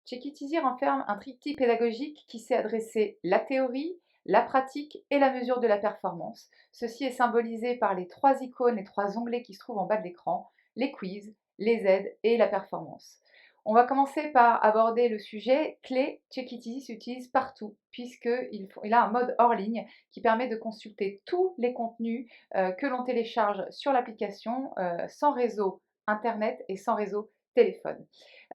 Check It Easy renferme un triptyque pédagogique qui sait adresser la théorie, la pratique et la mesure de la performance. Ceci est symbolisé par les trois icônes, les trois onglets qui se trouvent en bas de l'écran, les quiz, les aides et la performance. On va commencer par aborder le sujet clé. Check It Easy s'utilise partout puisqu'il a un mode hors ligne qui permet de consulter tous les contenus que l'on télécharge sur l'application sans réseau Internet et sans réseau téléphone.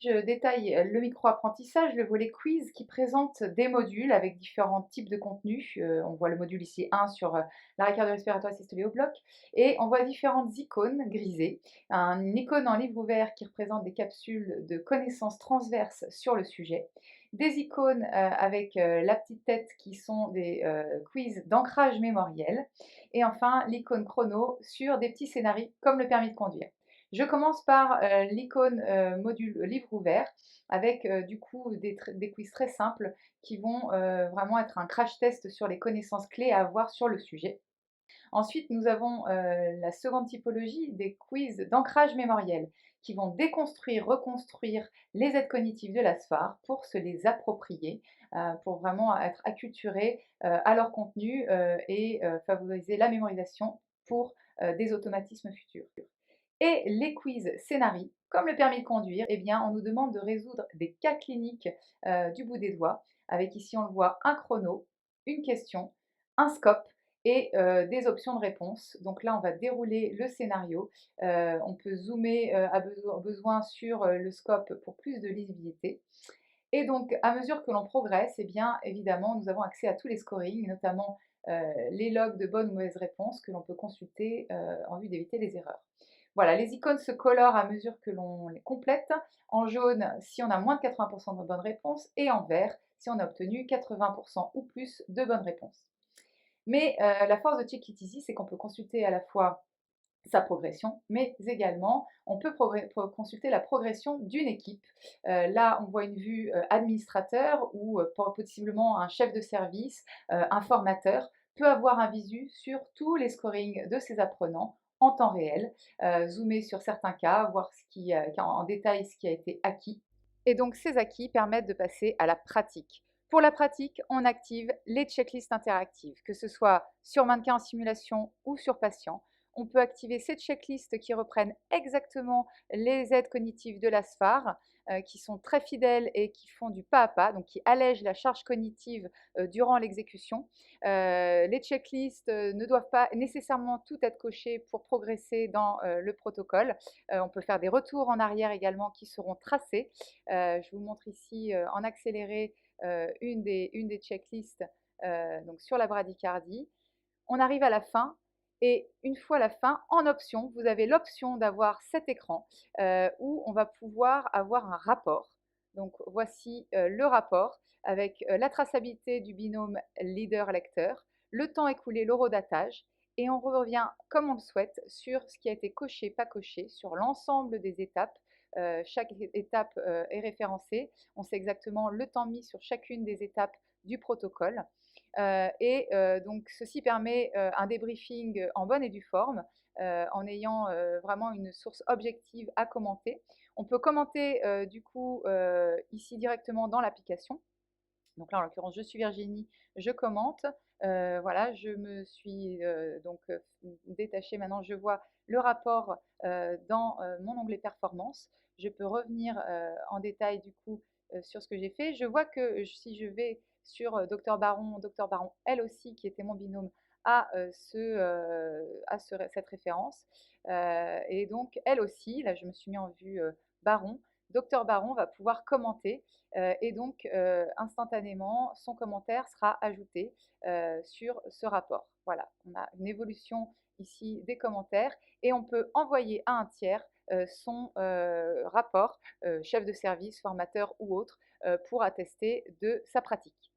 Je détaille le micro-apprentissage, le volet quiz qui présente des modules avec différents types de contenus. On voit le module ici 1 sur l'arrêt cardio-respiratoire systolique au bloc et on voit différentes icônes grisées. Une icône en livre ouvert qui représente des capsules de connaissances transverses sur le sujet. Des icônes avec la petite tête qui sont des quiz d'ancrage mémoriel. Et enfin, l'icône chrono sur des petits scénarios comme le permis de conduire. Je commence par l'icône module livre ouvert avec du coup des quiz très simples qui vont vraiment être un crash test sur les connaissances clés à avoir sur le sujet. Ensuite, nous avons la seconde typologie des quiz d'ancrage mémoriel qui vont déconstruire, reconstruire les aides cognitives de la SFAR pour se les approprier, pour vraiment être acculturés à leur contenu et favoriser la mémorisation pour des automatismes futurs. Et les quiz scénarii, comme le permis de conduire, eh bien, on nous demande de résoudre des cas cliniques du bout des doigts, avec ici on le voit un chrono, une question, un scope et des options de réponse. Donc là, on va dérouler le scénario. On peut zoomer au besoin sur le scope pour plus de lisibilité. Et donc, à mesure que l'on progresse, eh bien, évidemment, nous avons accès à tous les scorings, notamment les logs de bonnes ou mauvaises réponses que l'on peut consulter en vue d'éviter les erreurs. Voilà, les icônes se colorent à mesure que l'on les complète. En jaune, si on a moins de 80% de bonnes réponses, et en vert, si on a obtenu 80% ou plus de bonnes réponses. Mais la force de Check It Easy, c'est qu'on peut consulter à la fois sa progression, mais également on peut consulter la progression d'une équipe. Là, on voit une vue administrateur ou possiblement un chef de service, un formateur peut avoir un visu sur tous les scorings de ses apprenants en temps réel, zoomer sur certains cas, voir en détail ce qui a été acquis. Et donc ces acquis permettent de passer à la pratique. Pour la pratique, on active les checklists interactives, que ce soit sur mannequin en simulation ou sur patient. On peut activer ces checklists qui reprennent exactement les aides cognitives de la SFAR, qui sont très fidèles et qui font du pas à pas, donc qui allègent la charge cognitive durant l'exécution. Les checklists ne doivent pas nécessairement tout être cochées pour progresser dans le protocole. On peut faire des retours en arrière également qui seront tracés. Je vous montre ici en accéléré une des checklists donc sur la bradycardie. On arrive à la fin et une fois la fin, en option, vous avez l'option d'avoir cet écran où on va pouvoir avoir un rapport. Donc voici le rapport avec la traçabilité du binôme leader-lecteur, le temps écoulé, l'horodatage, et on revient comme on le souhaite sur ce qui a été coché, pas coché, sur l'ensemble des étapes. Chaque étape est référencée. On sait exactement le temps mis sur chacune des étapes du protocole. Donc ceci permet un débriefing en bonne et due forme, en ayant vraiment une source objective à commenter. On peut commenter du coup ici directement dans l'application. Donc là, en l'occurrence, je suis Virginie, je commente. Voilà, je me suis détachée. Maintenant, je vois le rapport dans mon onglet performance. Je peux revenir en détail du coup sur ce que j'ai fait. Je vois que si je vais sur Dr Baron, elle aussi, qui était mon binôme, cette référence. Et donc, elle aussi, là, je me suis mis en vue Baron. Dr Baron va pouvoir commenter et donc instantanément, son commentaire sera ajouté sur ce rapport. Voilà, on a une évolution ici des commentaires et on peut envoyer à un tiers son rapport, chef de service, formateur ou autre, pour attester de sa pratique.